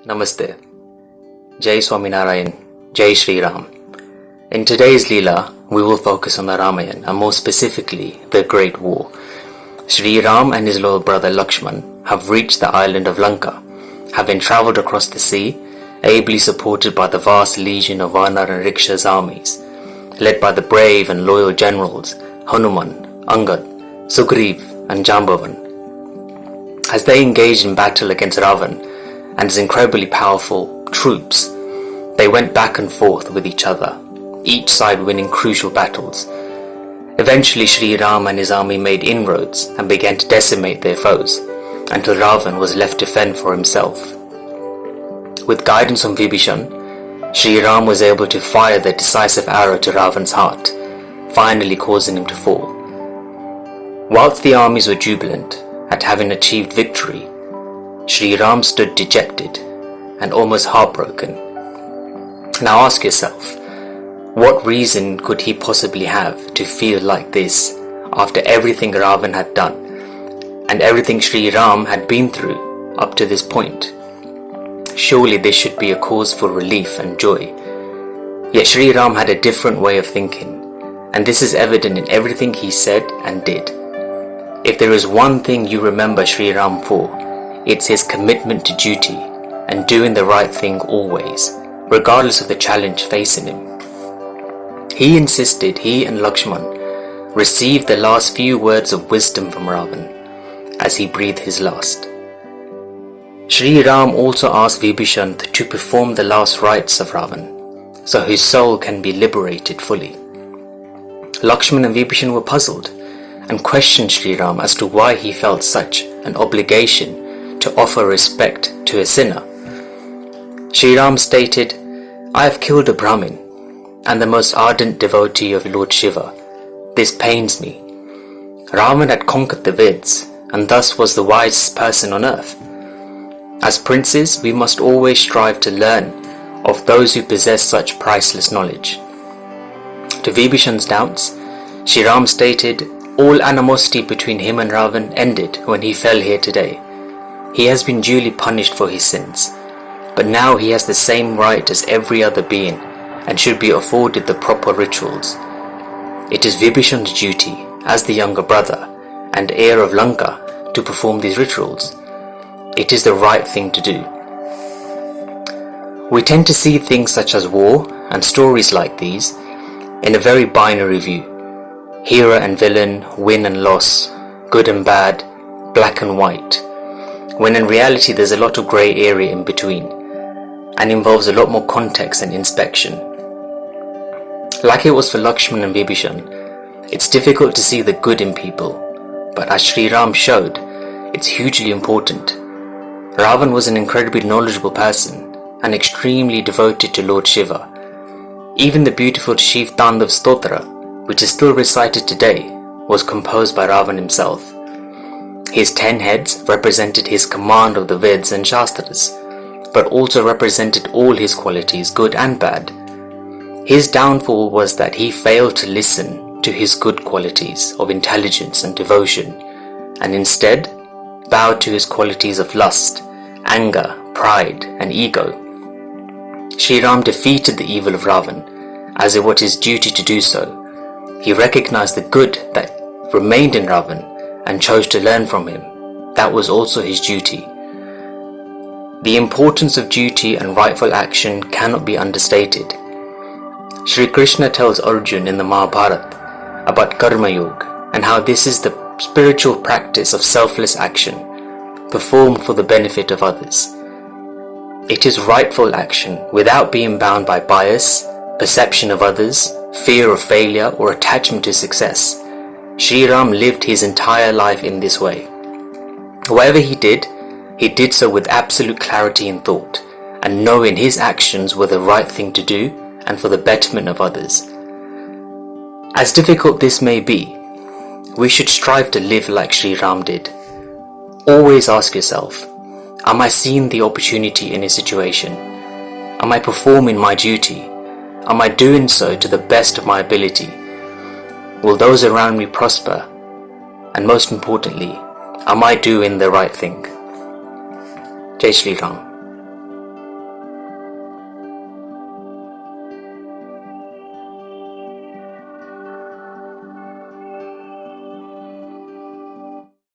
Namaste. Jai Swaminarayan. Jai Shri Ram. In today's Leela, we will focus on the Ramayan, and more specifically, the Great War. Shri Ram and his loyal brother Lakshman have reached the island of Lanka, having travelled across the sea, ably supported by the vast legion of Vanar and Riksha's armies, led by the brave and loyal generals Hanuman, Angad, Sugriv and Jambavan. As they engaged in battle against Ravan and his incredibly powerful troops, they went back and forth with each other, each side winning crucial battles. Eventually Shri Ram and his army made inroads and began to decimate their foes, until Ravan was left to fend for himself. With guidance from Vibhishan, Shri Ram was able to fire the decisive arrow to Ravan's heart, finally causing him to fall. Whilst the armies were jubilant at having achieved victory, Shri Ram stood dejected and almost heartbroken. Now ask yourself, what reason could he possibly have to feel like this after everything Ravan had done and everything Shri Ram had been through up to this point? Surely there should be a cause for relief and joy. Yet Shri Ram had a different way of thinking, and this is evident in everything he said and did. If there is one thing you remember Shri Ram for, it's his commitment to duty and doing the right thing always, regardless of the challenge facing him. He insisted he and Lakshman received the last few words of wisdom from Ravan as he breathed his last. Shri Ram also asked Vibhishan to perform the last rites of Ravan, so his soul can be liberated fully. Lakshman and Vibhishan were puzzled and questioned Shri Ram as to why he felt such an obligation to offer respect to a sinner. Shri Ram stated, "I have killed a Brahmin and the most ardent devotee of Lord Shiva. This pains me. Ravan had conquered the Veds and thus was the wisest person on earth. As princes, we must always strive to learn of those who possess such priceless knowledge." To Vibhishan's doubts, Shri Ram stated, all animosity between him and Ravan ended when he fell here today. He has been duly punished for his sins, but now he has the same right as every other being and should be afforded the proper rituals. It is Vibhishan's duty, as the younger brother and heir of Lanka, to perform these rituals. It is the right thing to do. We tend to see things such as war and stories like these in a very binary view. Hero and villain, win and loss, good and bad, black and white, when in reality there's a lot of grey area in between and involves a lot more context and inspection. Like it was for Lakshman and Vibhishan, it's difficult to see the good in people, but as Shri Ram showed, it's hugely important. Ravan was an incredibly knowledgeable person and extremely devoted to Lord Shiva. Even the beautiful Shiv Tandav Stotra, which is still recited today, was composed by Ravan himself. His 10 heads represented his command of the Veds and Shastras, but also represented all his qualities, good and bad. His downfall was that he failed to listen to his good qualities of intelligence and devotion, and instead bowed to his qualities of lust, anger, pride and ego. Shri Ram defeated the evil of Ravan, as it was his duty to do so. He recognized the good that remained in Ravan and chose to learn from him. That was also his duty. The importance of duty and rightful action cannot be understated. Shri Krishna tells Arjuna in the Mahabharata about Karma Yoga and how this is the spiritual practice of selfless action, performed for the benefit of others. It is rightful action without being bound by bias, perception of others, fear of failure or attachment to success. Shri Ram lived his entire life in this way. Whatever he did so with absolute clarity in thought and knowing his actions were the right thing to do and for the betterment of others. As difficult this may be, we should strive to live like Shri Ram did. Always ask yourself, am I seeing the opportunity in a situation? Am I performing my duty? Am I doing so to the best of my ability? Will those around me prosper? And most importantly, am I doing the right thing? Jai Shri Ram.